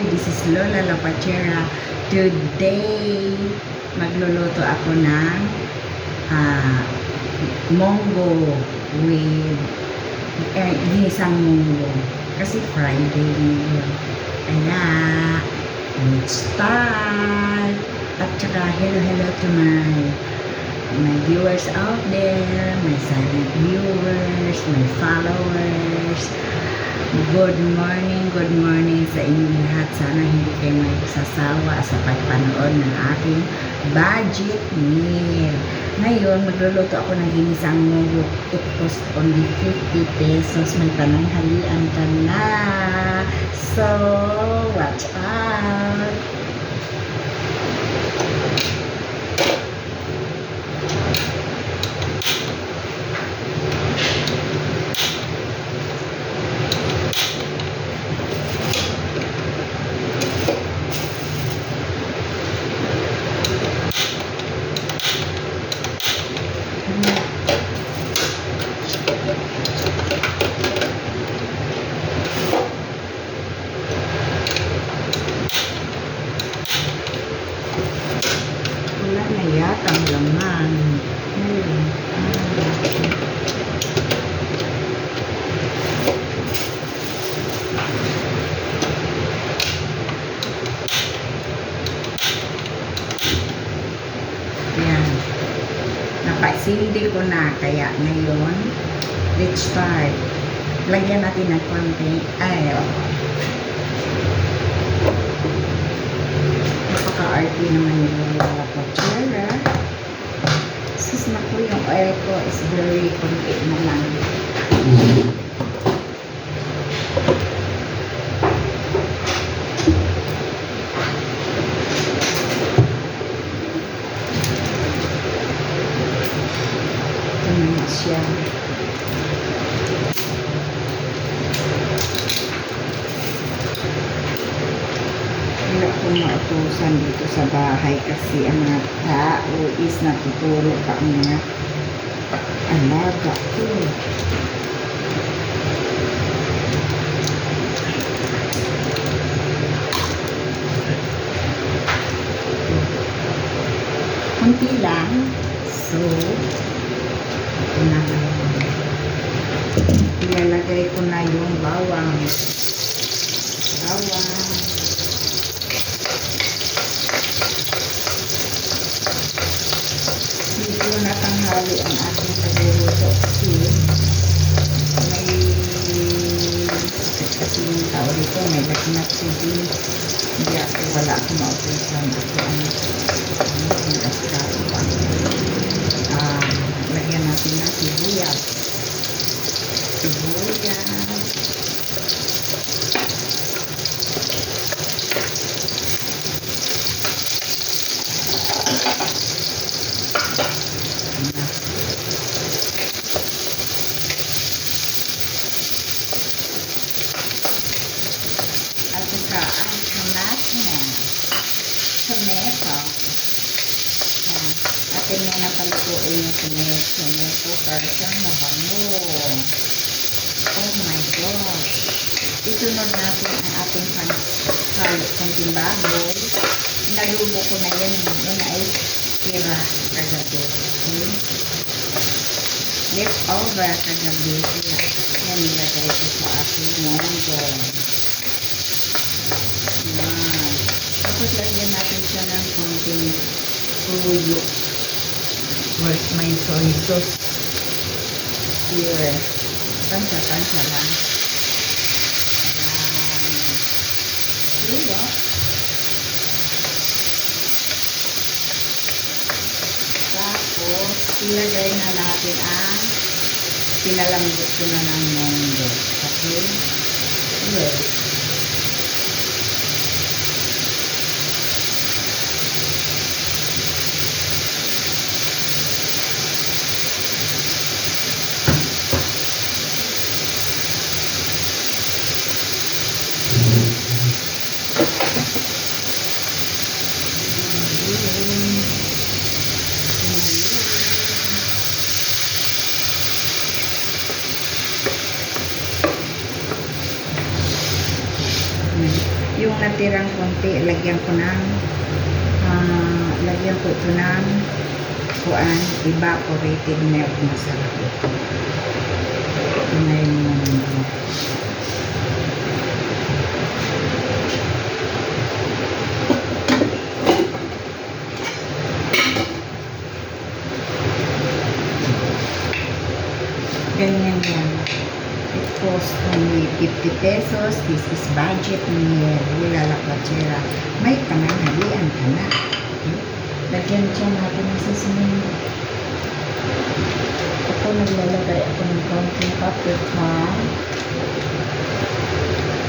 This is Lola Lapachera. Today, magluluto ako ng munggo with ginisang munggo. Kasi Friday ngayon. Kaya, let's start! At saka, hello to my viewers out there, my silent viewers, my followers. Good morning sa inyong lahat. Sana hindi kayo magsasawa sa pagpanood ng aking budget meal. Ngayon, magluluto ako ng ginisang munggo. It cost only 50 pesos. May pananghalian ka na. So, watch out! Wala na yata ang laman. Yan. Napasindi ko na. Kaya ngayon, let's start. Lagyan natin ng konti. Napaka-arty naman yung Lola Lapachera. Sus na po, yung oil ko is very konti na lang. Ito na siya. Wala akong mautusan dito sa bahay kasi ang mga tao is natuturo pa ang mga alaga ko. Kunti lang. So, ito na. Ilalagay ko na yung bawang. Hindi ko natanghali ang aking pagluluto kasi may kasi yung tao dito, may lagnat kasi hindi ako, wala ako mautusan ako lagyan natin na sibuyas. At saka ang kamat niya, tomato. Yan. Atin mo na palutuin yung tomato para siyang mabango. Oh my gosh. Isunod natin ang ating halo konting baboy. Nalubo ko na yan. Yan ay tira kagabi. Okay? Leftover kagabi. Yan nilagay ko sa ating munggo. Tapos lagyan natin siya ng konting tuyo. With my soy sauce. Here. Tansya lang. Tuyo. Tapos, ilagay na natin ang pinalambot ko na ng munggo. Okay? Yes. natirang konti, lagyan ko ito ng kuan, evaporated milk. Masarap ito. Ito na yung mundo. Ganyan yan. It costs only 50 pesos. This is budget meal. Wala la kwatsera. May pananghalian ka na. Okay? Lagyan siya natin ng sesame. Ako naglalagay ako ng konting paprika.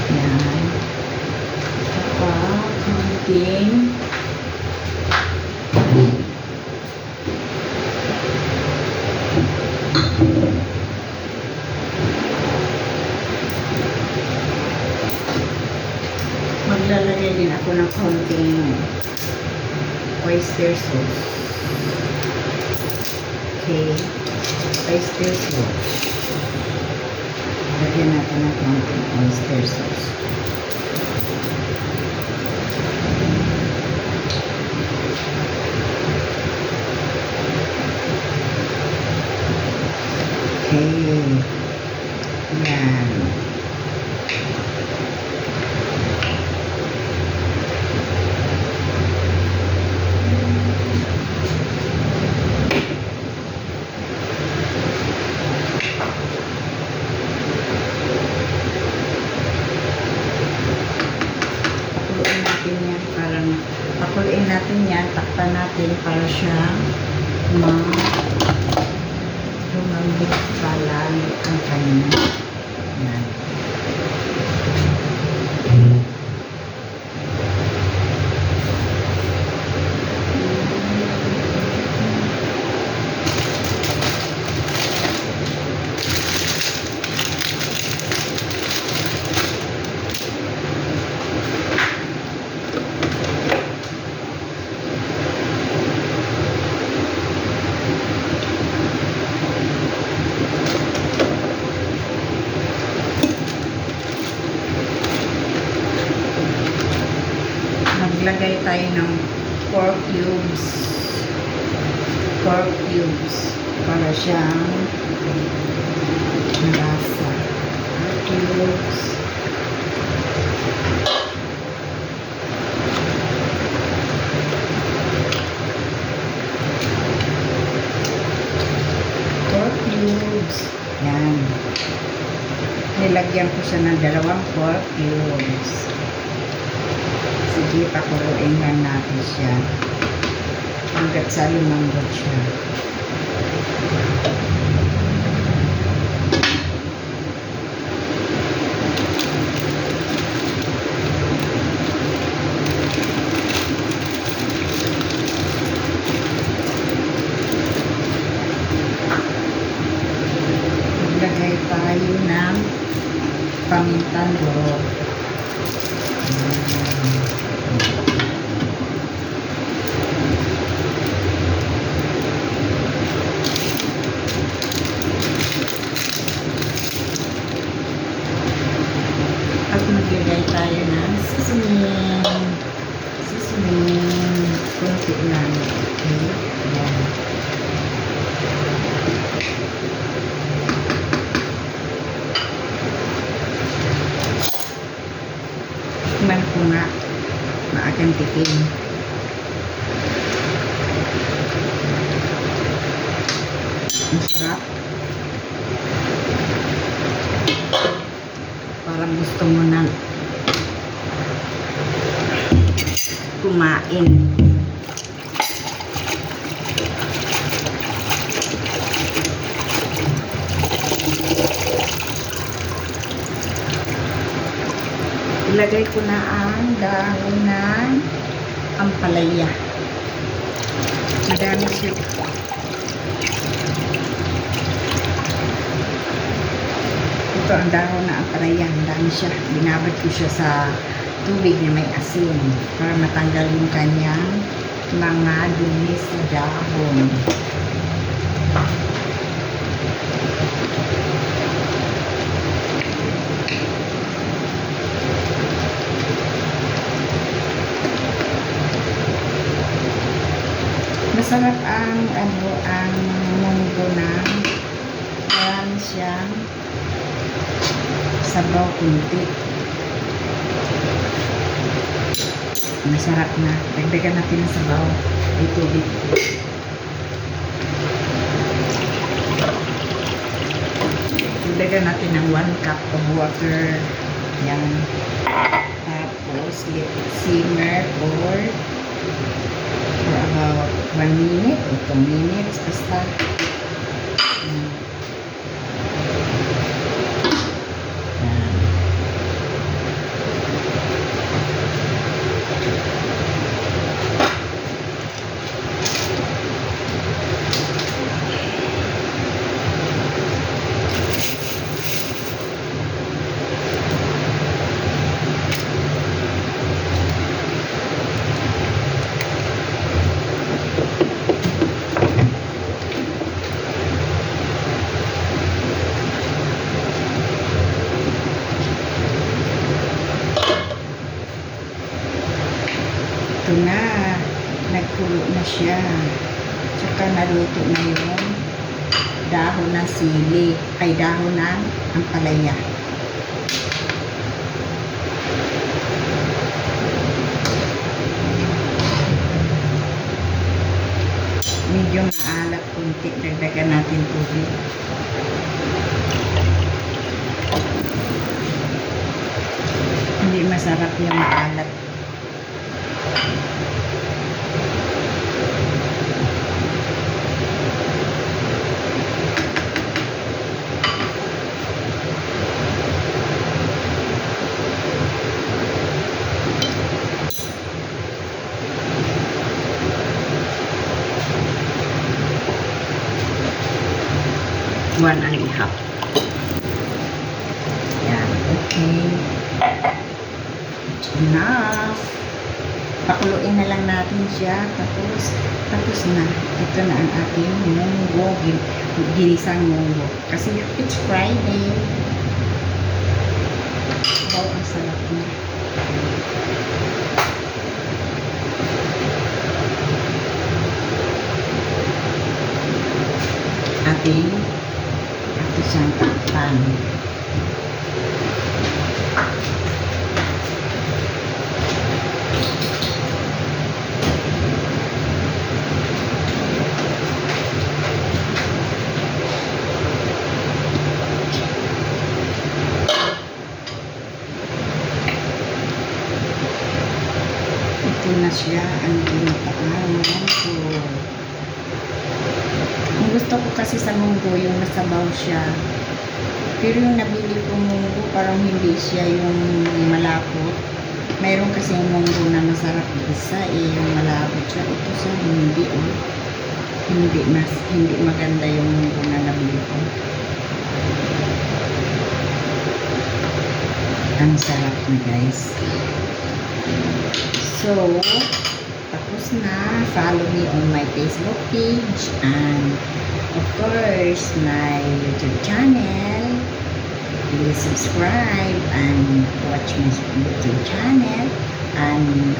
Yan. Saka konting maglalagay din ako ng konting oyster sauce. Okay. Oyster sauce. Lagyan natin ng konting oyster sauce. Okay. Yan. Pakuluin natin yan, takpan natin para siyang lumambit palalo ang kanya. Yan. Maglagay tayo ng pork cubes para siyang malasa. Pork cubes. Pork cubes. Yan. Nilagyan ko siya ng 2 pork cubes. Sige, pakuluin lang natin siya hanggat sa lumambot siya. Maglagay tayo ng pamintang durog. At maglagay tayo ng seasoning. Kunti lang. Okay. Yan. Tikman ko nga. Maagang tikim. Ang sarap. Parang gusto mo nang kumain. Ilagay ko na ang dahon ng ampalaya. Madami siya. Ito ang dahon na ampalaya. Madami siya. Binabad ko siya sa tubig na may asin para matanggal yung kanyang mga dumi sa dahon. Masarap ang ang munggo na marami siyang sabaw kunti. Masarap na. Dagdagan natin ng sabaw. May tubig. Dagdagan natin ng 1 cup of water. Yan. Tapos, let it simmer for about 1 minute o 2 minutes. Basta. Yan. Ito na, nagkulo na siya. Tsaka naluto na yung dahon ng sili, ay dahon ng ampalaya. Medyo maalat kunti, dagdagan natin tubig. Hindi masarap yung maalat. One and a half. Yan, okay. It's enough. Pakuluin na lang natin siya. Tapos na. Ito na ang ating munggo. Ginisang munggo. Kasi it's Friday. Wow, ang sarap na. Ating siyang takpan. Ito na siya ang ginataan munggo. Ang gusto ko kasi sa munggo yung nasabaw siya. Pero yung nabili kong munggo parang hindi siya yung malapot. Mayroon kasi yung munggo na masarap isa yung malapot siya. Ito siya hindi hindi maganda yung munggo na nabili ko. Ang sarap na guys. So, tapos na. Follow me on my Facebook page and of course my YouTube channel. Please subscribe and watch my YouTube channel and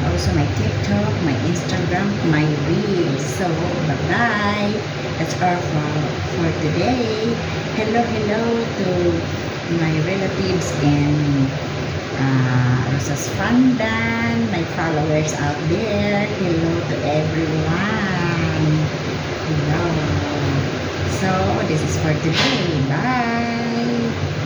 also my TikTok, my Instagram, my Reels. So, bye-bye. That's all for today. Hello to my relatives in Rosas Pandan, my followers out there. Hello to everyone. Hello. So, this is for today. Bye.